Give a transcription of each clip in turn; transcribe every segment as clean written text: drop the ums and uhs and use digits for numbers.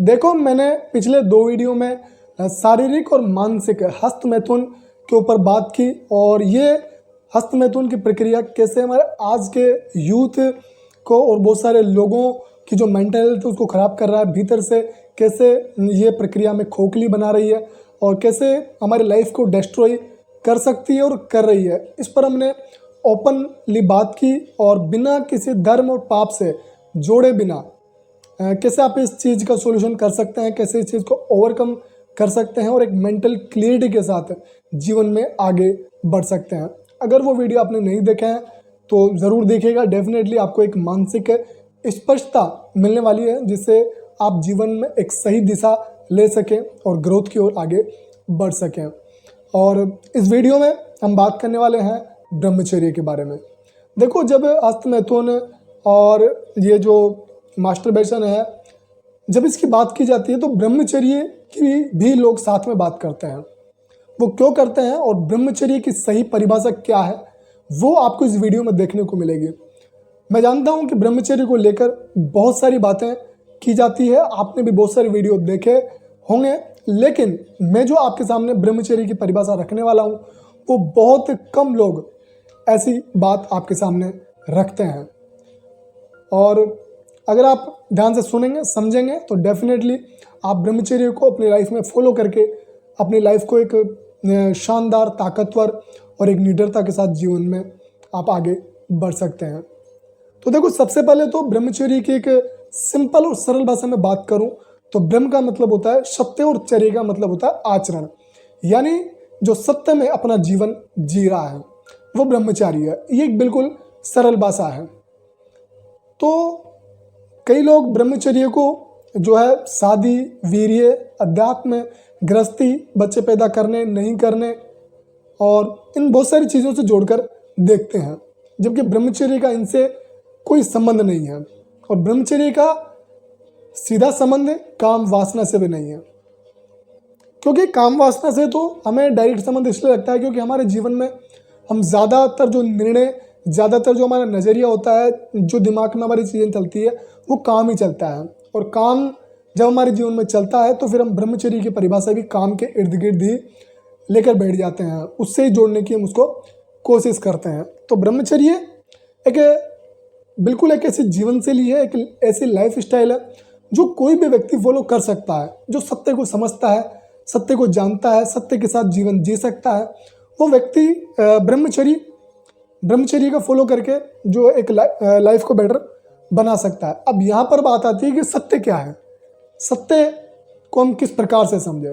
देखो, मैंने पिछले 2 वीडियो में शारीरिक और मानसिक हस्तमैथुन के ऊपर बात की, और ये हस्तमैथुन की प्रक्रिया कैसे हमारे आज के यूथ को और बहुत सारे लोगों की जो मेंटल हेल्थ है उसको ख़राब कर रहा है भीतर से, कैसे ये प्रक्रिया में खोखली बना रही है और कैसे हमारी लाइफ को डिस्ट्रॉय कर सकती है और कर रही है। इस पर हमने ओपनली बात की, और बिना किसी धर्म और पाप से जोड़े बिना कैसे आप इस चीज़ का सॉल्यूशन कर सकते हैं, कैसे इस चीज़ को ओवरकम कर सकते हैं और एक मेंटल क्लियरिटी के साथ जीवन में आगे बढ़ सकते हैं। अगर वो वीडियो आपने नहीं देखे हैं तो ज़रूर देखिएगा। डेफिनेटली आपको एक मानसिक स्पष्टता मिलने वाली है, जिससे आप जीवन में एक सही दिशा ले सकें और ग्रोथ की ओर आगे बढ़ सकें। और इस वीडियो में हम बात करने वाले हैं ब्रह्मचर्य के बारे में। देखो, जब हस्तमैथुन और ये जो मास्टरबेशन है, जब इसकी बात की जाती है तो ब्रह्मचर्य की भी लोग साथ में बात करते हैं। वो क्यों करते हैं और ब्रह्मचर्य की सही परिभाषा क्या है, वो आपको इस वीडियो में देखने को मिलेगी। मैं जानता हूं कि ब्रह्मचर्य को लेकर बहुत सारी बातें की जाती है, आपने भी बहुत सारे वीडियो देखे होंगे, लेकिन मैं जो आपके सामने ब्रह्मचर्य की परिभाषा रखने वाला हूं, वो बहुत कम लोग ऐसी बात आपके सामने रखते हैं। और अगर आप ध्यान से सुनेंगे, समझेंगे, तो डेफिनेटली आप ब्रह्मचर्य को अपनी लाइफ में फॉलो करके अपनी लाइफ को एक शानदार, ताकतवर और एक निडरता के साथ जीवन में आप आगे बढ़ सकते हैं। तो देखो, सबसे पहले तो ब्रह्मचर्य की एक सिंपल और सरल भाषा में बात करूं तो ब्रह्म का मतलब होता है सत्य और चर्य का मतलब होता है आचरण, यानी जो सत्य में अपना जीवन जी रहा है वो ब्रह्मचारी है। ये एक बिल्कुल सरल भाषा है। तो कई लोग ब्रह्मचर्य को जो है शादी, वीर्य, अध्यात्म, गृहस्थी, बच्चे पैदा करने नहीं करने और इन बहुत सारी चीज़ों से जोड़कर देखते हैं, जबकि ब्रह्मचर्य का इनसे कोई संबंध नहीं है। और ब्रह्मचर्य का सीधा संबंध काम वासना से भी नहीं है, क्योंकि काम वासना से तो हमें डायरेक्ट संबंध इसलिए लगता है क्योंकि हमारे जीवन में हम ज़्यादातर जो निर्णय, ज़्यादातर जो हमारा नज़रिया होता है, जो दिमाग में हमारी चीज़ें चलती है, वो काम ही चलता है। और काम जब हमारे जीवन में चलता है तो फिर हम ब्रह्मचर्य की परिभाषा भी काम के इर्द गिर्द ही लेकर बैठ जाते हैं, उससे ही जोड़ने की हम उसको कोशिश करते हैं। तो ब्रह्मचर्य एक बिल्कुल एक ऐसी जीवन शैली है, एक ऐसी लाइफ स्टाइल है जो कोई भी व्यक्ति फॉलो कर सकता है, जो सत्य को समझता है, सत्य को जानता है, सत्य के साथ जीवन जी सकता है। वो व्यक्ति ब्रह्मचर्य का फॉलो करके जो एक लाइफ को बेटर बना सकता है। अब यहाँ पर बात आती है कि सत्य क्या है, सत्य को हम किस प्रकार से समझे।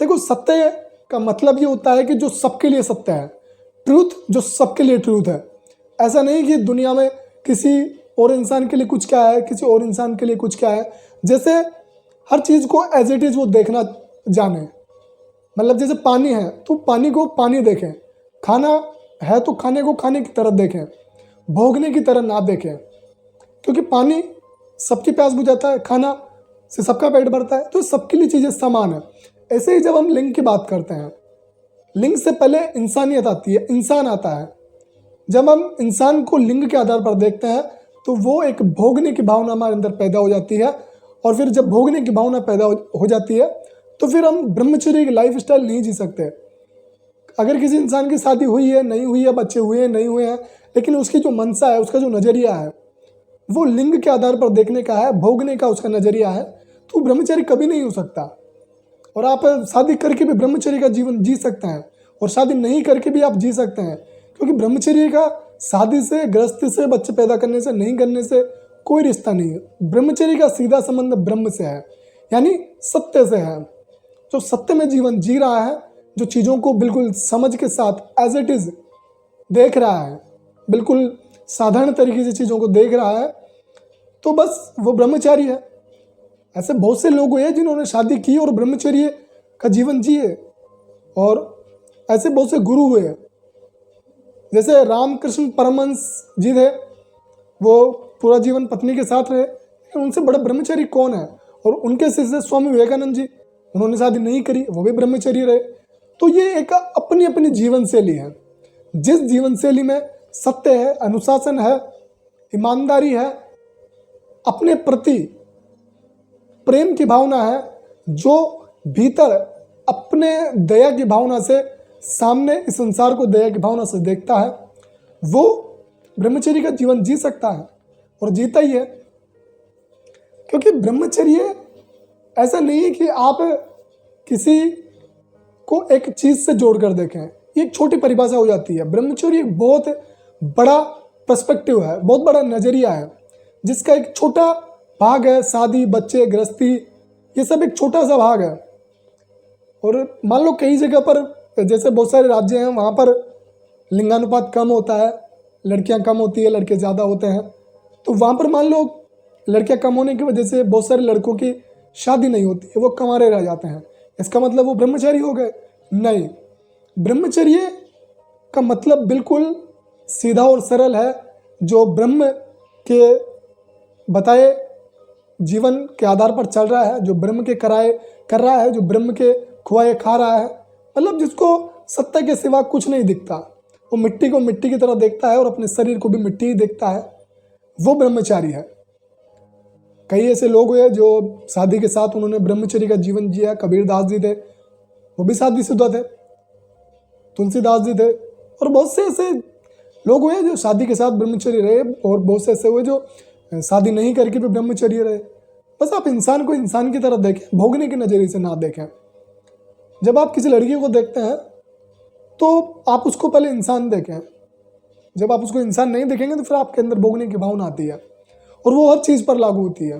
देखो, सत्य का मतलब ये होता है कि जो सबके लिए सत्य है, ट्रूथ जो सबके लिए ट्रूथ है। ऐसा नहीं कि दुनिया में किसी और इंसान के लिए कुछ क्या है, किसी और इंसान के लिए कुछ क्या है, जैसे हर चीज़ को एज इट इज़ वो देखना जाने। मतलब जैसे पानी है तो पानी को पानी देखें, खाना है तो खाने को खाने की तरह देखें, भोगने की तरह ना देखें, क्योंकि पानी सबकी प्यास बुझाता है, खाना से सबका पेट भरता है, तो सबके लिए चीज़ें समान है। ऐसे ही जब हम लिंग की बात करते हैं, लिंग से पहले इंसानियत आती है, इंसान आता है। जब हम इंसान को लिंग के आधार पर देखते हैं तो वो एक भोगने की भावना हमारे अंदर पैदा हो जाती है, और फिर जब भोगने की भावना पैदा हो जाती है तो फिर हम ब्रह्मचर्य की लाइफ स्टाइल नहीं जी सकते। अगर किसी इंसान की शादी हुई है, नहीं हुई है, बच्चे हुए हैं, नहीं हुए हैं, लेकिन उसकी जो मनसा है, उसका जो नज़रिया है, वो लिंग के आधार पर देखने का है, भोगने का उसका नज़रिया है, तो ब्रह्मचर्य कभी नहीं हो सकता। और आप शादी करके भी ब्रह्मचर्य का जीवन जी सकते हैं, और शादी नहीं करके भी आप जी सकते हैं, क्योंकि ब्रह्मचर्य का शादी से, गृहस्थी से, बच्चे पैदा करने से, नहीं करने से कोई रिश्ता नहीं है। ब्रह्मचर्य का सीधा संबंध ब्रह्म से है, यानी सत्य से है। जो सत्य में जीवन जी रहा है, जो चीज़ों को बिल्कुल समझ के साथ एज इट इज़ देख रहा है, बिल्कुल साधारण तरीके से चीज़ों को देख रहा है, तो बस वो ब्रह्मचारी है। ऐसे बहुत से लोग हुए जिन्होंने शादी की और ब्रह्मचर्य का जीवन जिए, और ऐसे बहुत से गुरु हुए, जैसे रामकृष्ण परमहंस जी थे, वो पूरा जीवन पत्नी के साथ रहे, लेकिन उनसे बड़ा ब्रह्मचारी कौन है। और उनके शिष्य स्वामी विवेकानंद जी, उन्होंने शादी नहीं करी, वो भी ब्रह्मचारी रहे। तो ये एक अपनी अपनी जीवन शैली है। जिस जीवन शैली में सत्य है, अनुशासन है, ईमानदारी है, अपने प्रति प्रेम की भावना है, जो भीतर अपने दया की भावना से सामने इस संसार को दया की भावना से देखता है, वो ब्रह्मचर्य का जीवन जी सकता है और जीता ही है। क्योंकि ब्रह्मचर्य ऐसा नहीं है कि आप किसी को एक चीज से जोड़कर देखें, ये एक छोटी परिभाषा हो जाती है। ब्रह्मचर्य एक बहुत बड़ा पर्सपेक्टिव है, बहुत बड़ा नजरिया है, जिसका एक छोटा भाग है शादी, बच्चे, गृहस्थी, ये सब एक छोटा सा भाग है। और मान लो कई जगह पर, जैसे बहुत सारे राज्य हैं, वहाँ पर लिंगानुपात कम होता है, लड़कियाँ कम होती है, लड़के ज़्यादा होते हैं। तो वहाँ पर मान लो लड़कियाँ कम होने की वजह से बहुत सारे लड़कों की शादी नहीं होती है, वो कंवारे रह जाते हैं। इसका मतलब वो ब्रह्मचारी हो गए? नहीं, ब्रह्मचर्य का मतलब बिल्कुल सीधा और सरल है, जो ब्रह्म के बताए जीवन के आधार पर चल रहा है, जो ब्रह्म के कराए कर रहा है, जो ब्रह्म के खुआए खा रहा है। मतलब जिसको सत्ता के सिवा कुछ नहीं दिखता, वो मिट्टी को मिट्टी की तरह देखता है और अपने शरीर को भी मिट्टी ही देखता है, वो ब्रह्मचारी है। कई ऐसे लोग हुए जो शादी के साथ उन्होंने ब्रह्मचर्य का जीवन जिया। कबीर दास जी थे, वो भी शादीशुदा थे। तुलसीदास जी थे, और बहुत से ऐसे लोग हुए जो शादी के साथ ब्रह्मचर्य रहे, और बहुत से ऐसे हुए जो शादी नहीं करके भी ब्रह्मचर्य रहे। बस आप इंसान को इंसान की तरह देखें, भोगने के नजरिए से ना देखें। जब आप किसी लड़की को देखते हैं तो आप उसको पहले इंसान देखें। जब आप उसको इंसान नहीं देखेंगे तो फिर आपके अंदर भोगने की भावना आती है, और वो हर चीज़ पर लागू होती है।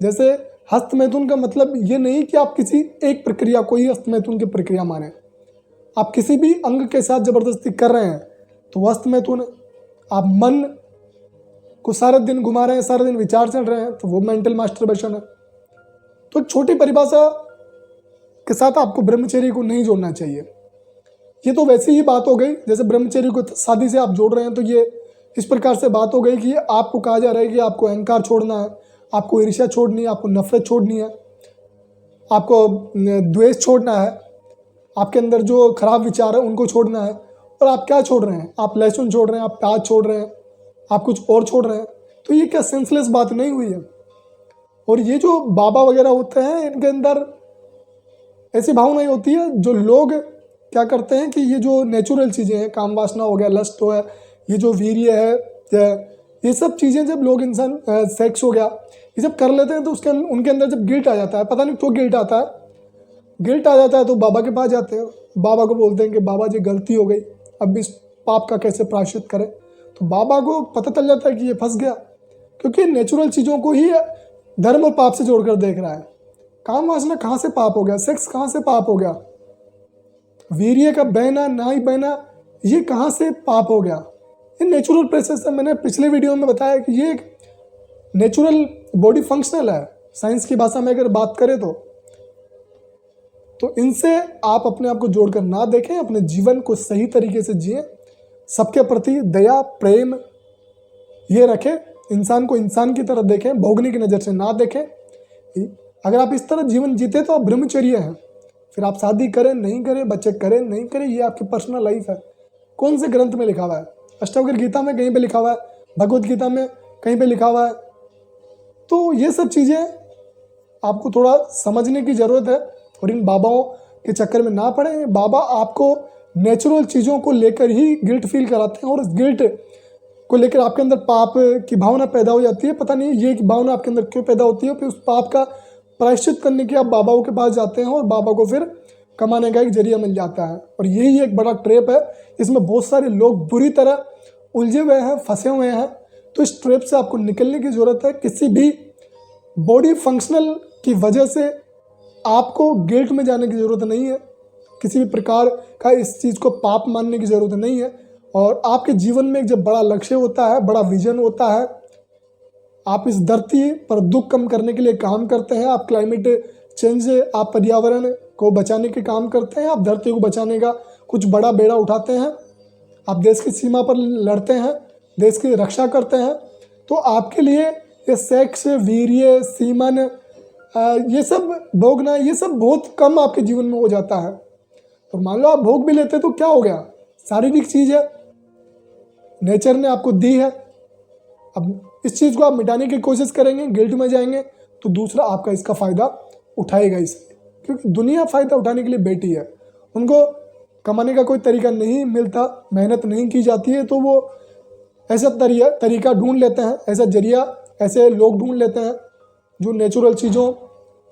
जैसे हस्तमैथुन का मतलब ये नहीं कि आप किसी एक प्रक्रिया को ही हस्तमैथुन की प्रक्रिया माने। आप किसी भी अंग के साथ जबरदस्ती कर रहे हैं तो वो हस्तमैथुन है। आप मन को सारा दिन घुमा रहे हैं, सारा दिन विचार चल रहे हैं, तो वो मेंटल मास्टरबेशन है। तो एक छोटी परिभाषा के साथ आपको ब्रह्मचर्य को नहीं जोड़ना चाहिए। ये तो वैसी ही बात हो गई, जैसे ब्रह्मचर्य को शादी से आप जोड़ रहे हैं, तो ये इस प्रकार से बात हो गई कि आपको कहा जा रहा है कि आपको अहंकार छोड़ना है, आपको ईर्ष्या छोड़नी है, आपको नफरत छोड़नी है, आपको द्वेष छोड़ना है, आपके अंदर जो खराब विचार है उनको छोड़ना है। और आप क्या छोड़ रहे हैं? आप लहसुन छोड़ रहे हैं, आप प्याज छोड़ रहे हैं, आप कुछ और छोड़ रहे हैं। तो ये क्या सेंसलेस बात नहीं हुई है? और ये जो बाबा वगैरह होते हैं, इनके अंदर ऐसी भावनाएं होती है, जो लोग क्या करते हैं कि ये जो नेचुरल चीज़ें हैं, काम वासना हो गया, लस्ट हो है, ये जो वीर्य है, ये सब चीज़ें जब लोग इंसान सेक्स हो गया, ये जब कर लेते हैं तो उसके उनके अंदर जब गिल्ट आ जाता है, पता नहीं क्यों गिल्ट आता है, गिल्ट आ जाता है तो बाबा के पास जाते हैं। बाबा को बोलते हैं कि बाबा जी गलती हो गई, अब इस पाप का कैसे प्रायश्चित करें। तो बाबा को पता चल जाता है कि ये फंस गया, क्योंकि नेचुरल चीज़ों को ही धर्म और पाप से जोड़कर देख रहा है। काम वासना कहाँ से पाप हो गया? सेक्स कहाँ से पाप हो गया? वीर्य का बहना, नाई बहना, ये कहाँ से पाप हो गया? ये नेचुरल प्रोसेस है। मैंने पिछले वीडियो में बताया कि ये एक नेचुरल बॉडी फंक्शनल है, साइंस की भाषा में अगर बात करें तो इनसे आप अपने आप को जोड़कर ना देखें, अपने जीवन को सही तरीके से जिए, सबके प्रति दया प्रेम ये रखें, इंसान को इंसान की तरह देखें, भोगने की नज़र से ना देखें। अगर आप इस तरह जीवन जीते तो आप ब्रह्मचर्य हैं। फिर आप शादी करें नहीं करें, बच्चे करें नहीं करें, ये आपकी पर्सनल लाइफ है। कौन से ग्रंथ में लिखा हुआ है? अष्टावक्र गीता में कहीं पे लिखा हुआ है, भगवत गीता में कहीं पे लिखा हुआ है। तो ये सब चीज़ें आपको थोड़ा समझने की ज़रूरत है, और इन बाबाओं के चक्कर में ना पड़े। बाबा आपको नेचुरल चीज़ों को लेकर ही गिल्ट फील कराते हैं, और उस गिल्ट को लेकर आपके अंदर पाप की भावना पैदा हो जाती है। पता नहीं ये भावना आपके अंदर क्यों पैदा होती है। फिर उस पाप का प्रायश्चित करने के आप बाबाओं के पास जाते हैं, और बाबा को फिर कमाने का एक जरिया मिल जाता है। और यही एक बड़ा ट्रैप है, इसमें बहुत सारे लोग बुरी तरह उलझे हुए हैं, फंसे हुए हैं। तो इस ट्रैप से आपको निकलने की ज़रूरत है। किसी भी बॉडी फंक्शनल की वजह से आपको गिल्ट में जाने की ज़रूरत नहीं है, किसी भी प्रकार का इस चीज़ को पाप मानने की ज़रूरत नहीं है। और आपके जीवन में जब बड़ा लक्ष्य होता है, बड़ा विजन होता है, आप इस धरती पर दुख कम करने के लिए काम करते हैं, आप क्लाइमेट चेंज, आप पर्यावरण को बचाने के काम करते हैं, आप धरती को बचाने का कुछ बड़ा बेड़ा उठाते हैं, आप देश की सीमा पर लड़ते हैं, देश की रक्षा करते हैं, तो आपके लिए ये सेक्स, वीर्य, सीमन, ये सब भोगना, ये सब बहुत कम आपके जीवन में हो जाता है। और मान लो आप भोग भी लेते तो क्या हो गया? शारीरिक चीज़ है, नेचर ने आपको दी है। अब इस चीज़ को आप मिटाने की कोशिश करेंगे, गिल्ट में जाएंगे, तो दूसरा आपका इसका फ़ायदा उठाएगा इससे, क्योंकि दुनिया फ़ायदा उठाने के लिए बैठी है। उनको कमाने का कोई तरीका नहीं मिलता, मेहनत नहीं की जाती है, तो वो ऐसा तरीका ढूंढ लेते हैं, ऐसा जरिया ऐसे लोग ढूंढ लेते हैं जो नेचुरल चीज़ों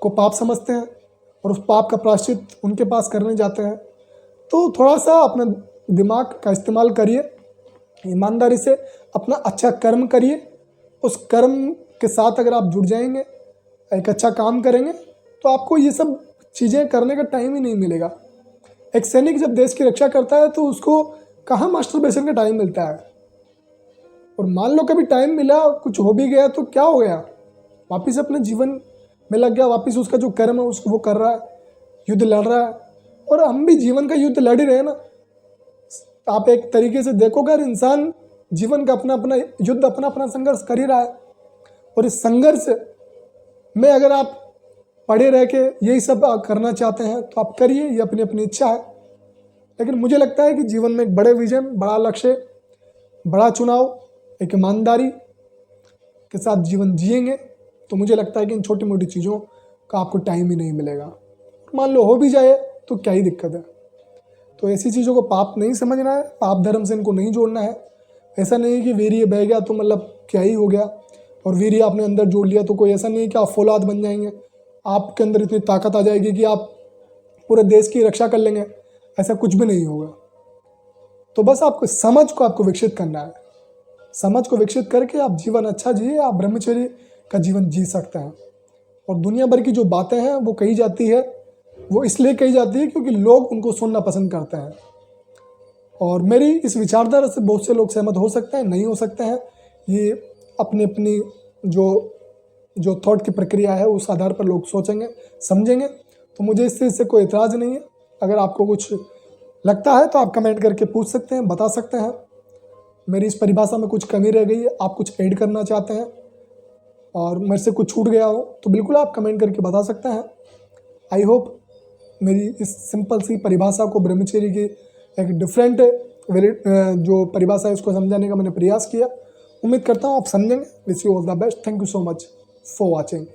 को पाप समझते हैं और उस पाप का प्रायश्चित उनके पास करने जाते हैं। तो थोड़ा सा अपना दिमाग का इस्तेमाल करिए, ईमानदारी से अपना अच्छा कर्म करिए। उस कर्म के साथ अगर आप जुड़ जाएंगे, एक अच्छा काम करेंगे, तो आपको ये सब चीज़ें करने का टाइम ही नहीं मिलेगा। एक सैनिक जब देश की रक्षा करता है तो उसको कहाँ मास्टरबेशन का टाइम मिलता है। और मान लो कभी टाइम मिला, कुछ हो भी गया, तो क्या हो गया, वापस अपने जीवन में लग गया, वापस उसका जो कर्म है उसको वो कर रहा है, युद्ध लड़ रहा है। और हम भी जीवन का युद्ध लड़ ही रहे हैं ना। आप एक तरीके से देखोगे, हर इंसान जीवन का अपना अपना युद्ध, अपना अपना संघर्ष कर ही रहा है। और इस संघर्ष में अगर आप पड़े रह के यही सब करना चाहते हैं तो आप करिए, ये अपनी अपनी इच्छा है। लेकिन मुझे लगता है कि जीवन में एक बड़े विजन, बड़ा लक्ष्य, बड़ा चुनाव, एक ईमानदारी के साथ जीवन जिएंगे तो मुझे लगता है कि इन छोटी मोटी चीज़ों का आपको टाइम ही नहीं मिलेगा। मान लो हो भी जाए तो क्या ही दिक्कत है। तो ऐसी चीज़ों को पाप नहीं समझना है, पाप धर्म से इनको नहीं जोड़ना है। ऐसा नहीं कि वीर्य बह गया तो मतलब क्या ही हो गया, और वीर्य आपने अंदर जोड़ लिया तो कोई ऐसा नहीं कि आप फौलाद बन जाएंगे, आपके अंदर इतनी ताकत आ जाएगी कि आप पूरे देश की रक्षा कर लेंगे। ऐसा कुछ भी नहीं होगा। तो बस आपको समझ को आपको विकसित करना है। समझ को विकसित करके आप जीवन अच्छा जिए, आप ब्रह्मचर्य का जीवन जी सकते हैं। और दुनिया भर की जो बातें हैं वो कही जाती है, वो इसलिए कही जाती है क्योंकि लोग उनको सुनना पसंद करते हैं। और मेरी इस विचारधारा से बहुत से लोग सहमत हो सकते हैं, नहीं हो सकते हैं। ये अपनी अपनी जो थॉट की प्रक्रिया है उस आधार पर लोग सोचेंगे, समझेंगे। तो मुझे इस चीज़ से कोई एतराज़ नहीं है। अगर आपको कुछ लगता है तो आप कमेंट करके पूछ सकते हैं, बता सकते हैं। मेरी इस परिभाषा में कुछ कमी रह गई है, आप कुछ ऐड करना चाहते हैं और मेरे से कुछ छूट गया हो तो बिल्कुल आप कमेंट करके बता सकते हैं। आई होप मेरी इस सिंपल सी परिभाषा को, ब्रह्मचर्य की एक डिफरेंट जो परिभाषा है उसको समझाने का मैंने प्रयास किया। उम्मीद करता हूँ आप समझेंगे। Wish you all the best. Thank you so much for watching.